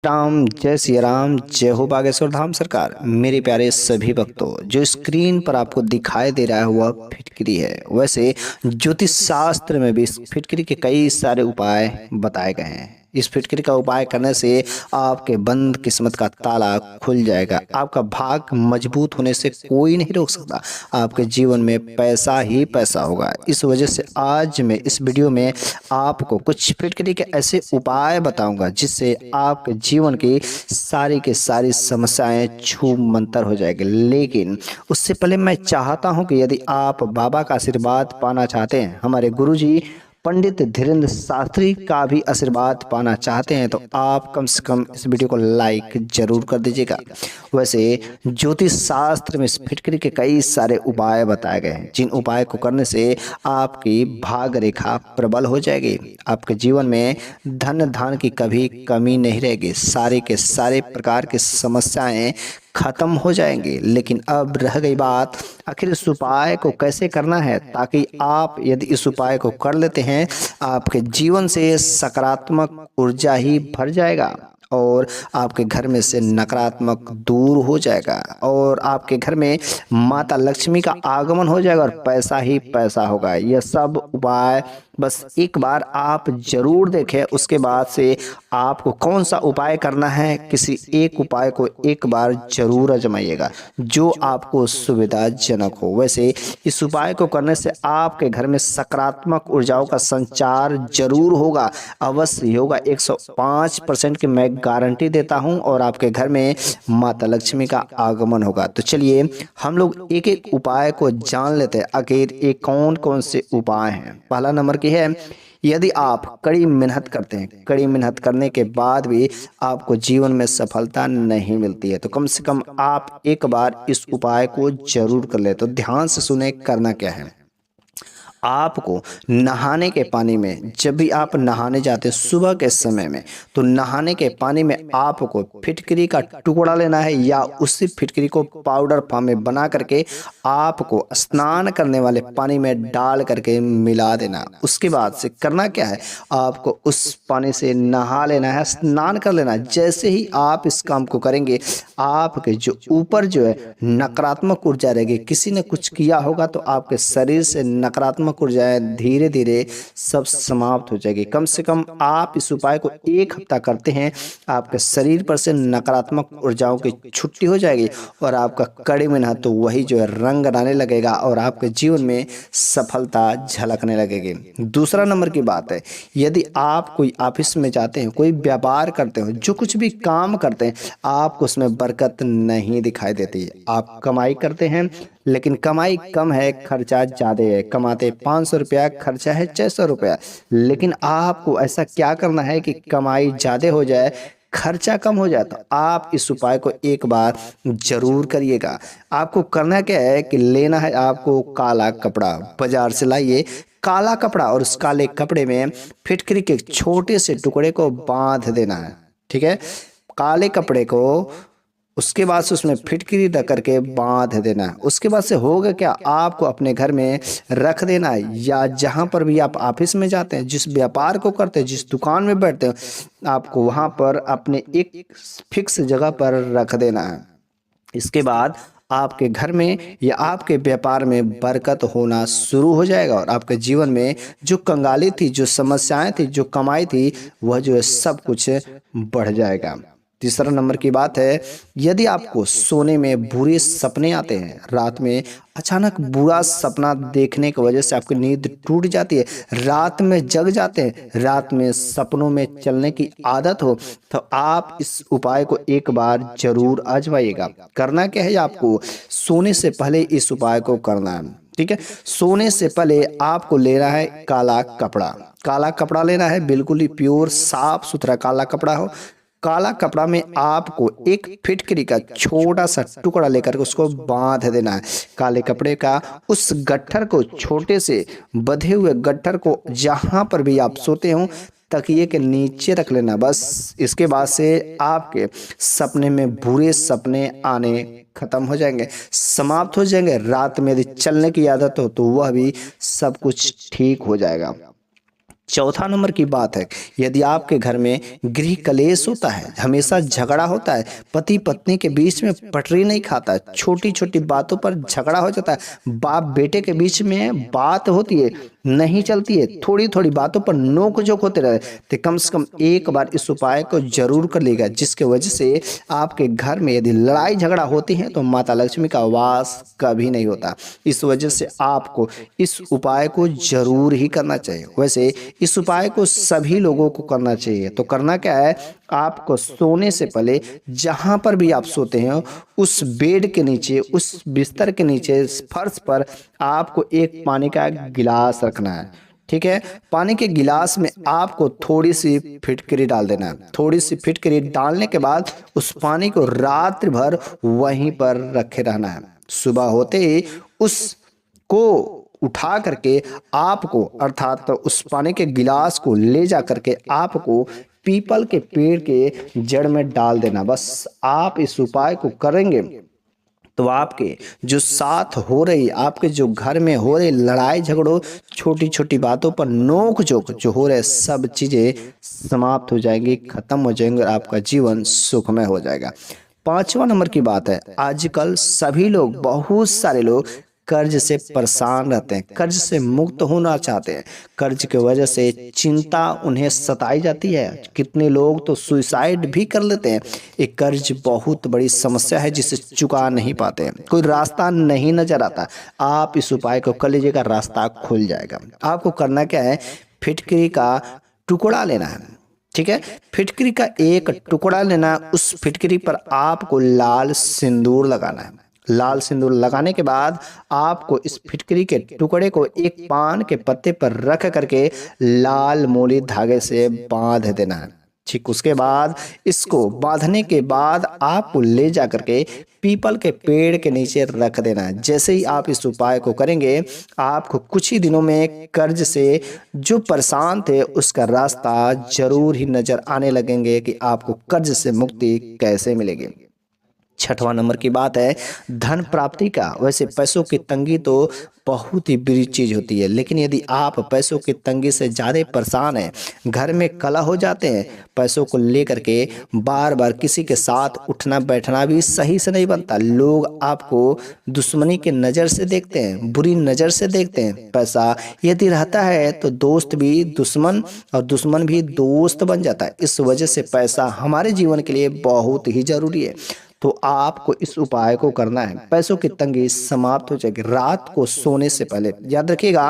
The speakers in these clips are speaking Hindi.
राम जय सिया राम जय हो बागेश्वर धाम सरकार। मेरे प्यारे सभी भक्तों, जो स्क्रीन पर आपको दिखाई दे रहा है वह फिटकरी है। वैसे ज्योतिष शास्त्र में भी इस फिटकरी के कई सारे उपाय बताए गए हैं। इस फिटकरी का उपाय करने से आपके बंद किस्मत का ताला खुल जाएगा। आपका भाग मजबूत होने से कोई नहीं रोक सकता। आपके जीवन में पैसा ही पैसा होगा। इस वजह से आज मैं इस वीडियो में आपको कुछ फिटकरी के ऐसे उपाय बताऊंगा जिससे आपके जीवन की सारी समस्याएं छू मंतर हो जाएगी। लेकिन उससे पहले मैं चाहता हूं कि यदि आप बाबा का आशीर्वाद पाना चाहते हैं, हमारे गुरुजी पंडित धीरेन्द्र शास्त्री का भी आशीर्वाद पाना चाहते हैं, तो आप कम से कम इस वीडियो को लाइक जरूर कर दीजिएगा। वैसे ज्योतिष शास्त्र में इस फिटकरी के कई सारे उपाय बताए गए हैं, जिन उपाय को करने से आपकी भाग रेखा प्रबल हो जाएगी। आपके जीवन में धन धान की कभी कमी नहीं रहेगी। सारे के सारे प्रकार की समस्याएं खत्म हो जाएंगे। लेकिन अब रह गई बात, आखिर इस उपाय को कैसे करना है, ताकि आप यदि इस उपाय को कर लेते हैं, आपके जीवन से सकारात्मक ऊर्जा ही भर जाएगा और आपके घर में से नकारात्मक दूर हो जाएगा और आपके घर में माता लक्ष्मी का आगमन हो जाएगा और पैसा ही पैसा होगा। यह सब उपाय बस एक बार आप जरूर देखें। उसके बाद से आपको कौन सा उपाय करना है, किसी एक उपाय को एक बार जरूर आजमाइएगा जो आपको सुविधाजनक हो। वैसे इस उपाय को करने से आपके घर में सकारात्मक ऊर्जाओं का संचार जरूर होगा, अवश्य होगा। 105% की मैं गारंटी देता हूं और आपके घर में माता लक्ष्मी का आगमन होगा। तो चलिए हम लोग एक एक उपाय को जान लेते हैं, आखिर ये कौन कौन से उपाय हैं। पहला नंबर की है, यदि आप कड़ी मेहनत करते हैं, कड़ी मेहनत करने के बाद भी आपको जीवन में सफलता नहीं मिलती है, तो कम से कम आप एक बार इस उपाय को जरूर कर ले। तो ध्यान से सुने, करना क्या है। आपको नहाने के पानी में, जब भी आप नहाने जाते हैं सुबह के समय में, तो नहाने के पानी में आपको फिटकरी का टुकड़ा लेना है या उसी फिटकरी को पाउडर फॉर्म में बना करके आपको स्नान करने वाले पानी में डाल करके मिला देना। उसके बाद से करना क्या है, आपको उस पानी से नहा लेना है, स्नान कर लेना है। जैसे ही आप इस काम को करेंगे, आपके जो ऊपर जो है नकारात्मक ऊर्जा रहेगी, किसी ने कुछ किया होगा तो आपके शरीर से नकारात्मक ऊर्जाएं धीरे धीरे सब समाप्त हो जाएगी। कम से कम आप इस उपाय को 1 हफ्ता करते हैं, आपके शरीर पर से नकारात्मक ऊर्जाओं की छुट्टी हो जाएगी और आपका कड़ी मेहनत तो वही जो है रंग लाने लगेगा और आपके जीवन में सफलता झलकने लगेगी। दूसरा नंबर की बात है, यदि आप कोई ऑफिस में जाते हैं, कोई व्यापार करते हो, जो कुछ भी काम करते हैं, आपको उसमें बरकत नहीं दिखाई देती है। आप कमाई करते हैं लेकिन कमाई कम है, खर्चा ज़्यादा है। कमाते 500 रुपया, खर्चा है 600 रुपया। लेकिन आपको ऐसा क्या करना है कि कमाई ज़्यादा हो जाए, खर्चा कम हो जाए। तो आप इस उपाय को एक बार जरूर करिएगा। आपको करना क्या है कि लेना है आपको काला कपड़ा, बाजार से लाइए काला कपड़ा और उस काले कपड़े में फिटकरी के छोटे से टुकड़े को बांध देना है। ठीक है, काले कपड़े को उसके बाद से उसमें फिटकरी रख करके बांध देना है। उसके बाद से होगा क्या, आपको अपने घर में रख देना है या जहां पर भी आप ऑफिस में जाते हैं, जिस व्यापार को करते हैं, जिस दुकान में बैठते हैं, आपको वहां पर अपने एक फिक्स जगह पर रख देना है। इसके बाद आपके घर में या आपके व्यापार में बरकत होना शुरू हो जाएगा और आपके जीवन में जो कंगाली थी, जो समस्याएं थी, जो कमाई थी, वह जो है सब कुछ बढ़ जाएगा। तीसरा नंबर की बात है, यदि आपको सोने में बुरे सपने आते हैं, रात में अचानक बुरा सपना देखने की वजह से आपकी नींद टूट जाती है, रात में जग जाते हैं, रात में सपनों में चलने की आदत हो, तो आप इस उपाय को एक बार जरूर आजमाइएगा। करना क्या है, आपको सोने से पहले इस उपाय को करना है। ठीक है, सोने से पहले आपको लेना है काला कपड़ा। काला कपड़ा लेना है, बिल्कुल ही प्योर साफ सुथरा काला कपड़ा हो। काला कपड़ा में आपको एक फिटकरी का छोटा सा टुकड़ा लेकर उसको बांध देना है। काले कपड़े का उस गट्ठर को, छोटे से बंधे हुए गट्ठर को जहां पर भी आप सोते हो, तकिए के नीचे रख लेना बस। इसके बाद से आपके सपने में बुरे सपने आने खत्म हो जाएंगे, समाप्त हो जाएंगे। रात में यदि चलने की आदत हो तो वह भी सब कुछ ठीक हो जाएगा। चौथा नंबर की बात है, यदि आपके घर में गृह कलेश होता है, हमेशा झगड़ा होता है, पति पत्नी के बीच में पटरी नहीं खाता है, छोटी छोटी बातों पर झगड़ा हो जाता है, बाप बेटे के बीच में बात होती है नहीं चलती है, थोड़ी थोड़ी बातों पर नोक झोंक होते रहे, तो कम से कम एक बार इस उपाय को जरूर कर लेगा, जिसके वजह से आपके घर में यदि लड़ाई झगड़ा होती है तो माता लक्ष्मी का वास कभी नहीं होता। इस वजह से आपको इस उपाय को जरूर ही करना चाहिए। वैसे इस उपाय को सभी लोगों को करना चाहिए। तो करना क्या है, आपको सोने से पहले जहां पर भी आप सोते हैं उस बेड के नीचे, उस बिस्तर के नीचे फर्श पर आपको एक पानी का गिलास रखना है। ठीक है, पानी के गिलास में आपको थोड़ी सी फिटकरी डाल देना है। थोड़ी सी फिटकरी डालने के बाद उस पानी को रात्रि भर वहीं पर रखे रहना है। सुबह होते ही उसको उठा करके आपको, अर्थात तो उस पानी के गिलास को ले जा करके आपको पीपल के पेड़ के जड़ में डाल देना। बस आप इस उपाय को करेंगे तो आपके जो साथ हो रही, आपके जो घर में हो रही लड़ाई झगड़ों, छोटी छोटी बातों पर नोक झोंक जो हो रहे, सब चीजें समाप्त हो जाएंगी, खत्म हो जाएंगे और आपका जीवन सुखमय हो जाएगा। पांचवा नंबर की बात है, आजकल सभी लोग, बहुत सारे लोग कर्ज से परेशान रहते हैं, कर्ज से मुक्त होना चाहते हैं, कर्ज की वजह से चिंता उन्हें सताई जाती है, कितने लोग तो सुसाइड भी कर लेते हैं। एक कर्ज बहुत बड़ी समस्या है जिसे चुका नहीं पाते हैं, कोई रास्ता नहीं नजर आता। आप इस उपाय को कर लीजिएगा, रास्ता खुल जाएगा। आपको करना क्या है, फिटकरी का टुकड़ा लेना है। ठीक है, फिटकरी का एक टुकड़ा लेना, उस फिटकरी पर आपको लाल सिंदूर लगाना है। लाल सिंदूर लगाने के बाद आपको इस फिटकरी के टुकड़े को एक पान के पत्ते पर रख करके लाल मोली धागे से बांध देना है। ठीक, उसके बाद इसको बांधने के बाद आपको ले जा करके पीपल के पेड़ के नीचे रख देना है। जैसे ही आप इस उपाय को करेंगे, आपको कुछ ही दिनों में कर्ज से जो परेशान थे उसका रास्ता जरूर ही नजर आने लगेंगे कि आपको कर्ज से मुक्ति कैसे मिलेगी। छठवां नंबर की बात है, धन प्राप्ति का। वैसे पैसों की तंगी तो बहुत ही बुरी चीज होती है, लेकिन यदि आप पैसों की तंगी से ज़्यादा परेशान हैं, घर में कलह हो जाते हैं, पैसों को लेकर के बार बार किसी के साथ उठना बैठना भी सही से नहीं बनता, लोग आपको दुश्मनी के नज़र से देखते हैं, बुरी नज़र से देखते हैं। पैसा यदि रहता है तो दोस्त भी दुश्मन और दुश्मन भी दोस्त बन जाता है। इस वजह से पैसा हमारे जीवन के लिए बहुत ही जरूरी है। तो आपको इस उपाय को करना है, पैसों की तंगी समाप्त हो जाएगी। रात को सोने से पहले, याद रखिएगा,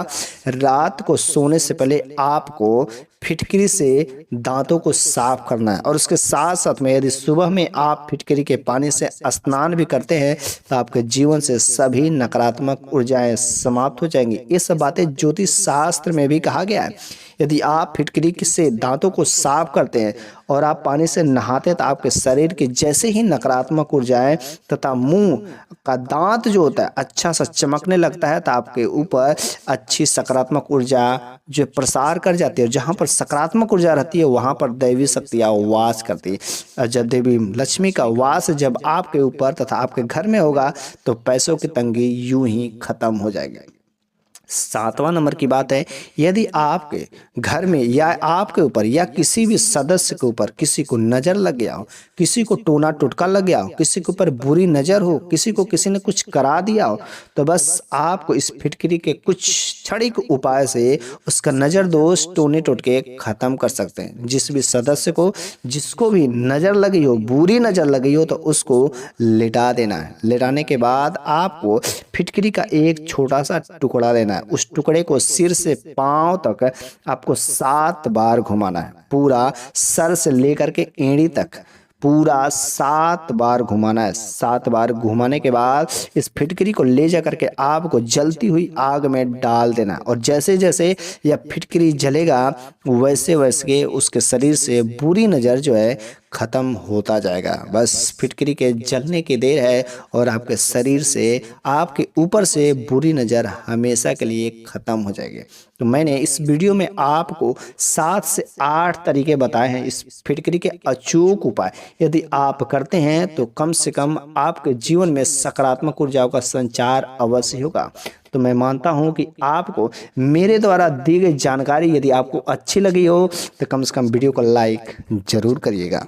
रात को सोने से पहले आपको फिटकरी से दांतों को साफ करना है। और उसके साथ साथ में यदि सुबह में आप फिटकरी के पानी से स्नान भी करते हैं तो आपके जीवन से सभी नकारात्मक ऊर्जाएं समाप्त हो जाएंगी। ये सब बातें ज्योतिष शास्त्र में भी कहा गया है। यदि आप फिटकरी से दांतों को साफ करते हैं और आप पानी से नहाते हैं तो आपके शरीर की जैसे ही नकारात्मक ऊर्जाएं तथा मुंह का दांत जो होता है अच्छा सा चमकने लगता है, तो आपके ऊपर अच्छी सकारात्मक ऊर्जा जो प्रसार कर जाती है। जहाँ पर सकारात्मक ऊर्जा रहती है वहाँ पर दैवी शक्तियाँ वास करती है। और जब देवी लक्ष्मी का वास जब आपके ऊपर तथा आपके घर में होगा तो पैसों की तंगी यूं ही खत्म हो जाएगी। सातवां नंबर की बात है, यदि आपके घर में या आपके ऊपर या किसी भी सदस्य के ऊपर किसी को नजर लग गया हो, किसी को टोना टुटका लग गया हो, किसी के ऊपर बुरी नजर हो, किसी को किसी ने कुछ करा दिया हो, तो बस आपको इस फिटकरी के कुछ क्षणिक उपाय से उसका नजर दोष टोने टुटके खत्म कर सकते हैं। जिस भी सदस्य को जिसको भी नजर लगी हो, बुरी नजर लगी हो, तो उसको लिटा देना है। लिटाने के बाद आपको फिटकरी का एक छोटा सा टुकड़ा लेना है। उस टुकड़े को सिर से पांव तक आपको 7 बार घुमाना है। पूरा सर से लेकर के एड़ी तक पूरा 7 बार घुमाना है। 7 बार घुमाने के बाद इस फिटकरी को ले जा करके आपको जलती हुई आग में डाल देना। और जैसे जैसे यह फिटकरी जलेगा वैसे वैसे उसके शरीर से बुरी नज़र जो है खत्म होता जाएगा। बस फिटकरी के जलने की देर है और आपके शरीर से, आपके ऊपर से बुरी नज़र हमेशा के लिए खत्म हो जाएगी। तो मैंने इस वीडियो में आपको 7 से 8 तरीके बताए हैं इस फिटकरी के अचूक उपाय। यदि आप करते हैं तो कम से कम आपके जीवन में सकारात्मक ऊर्जाओं का संचार अवश्य होगा। तो मैं मानता हूं कि आपको मेरे द्वारा दी गई जानकारी यदि आपको अच्छी लगी हो तो कम से कम वीडियो को लाइक जरूर करिएगा।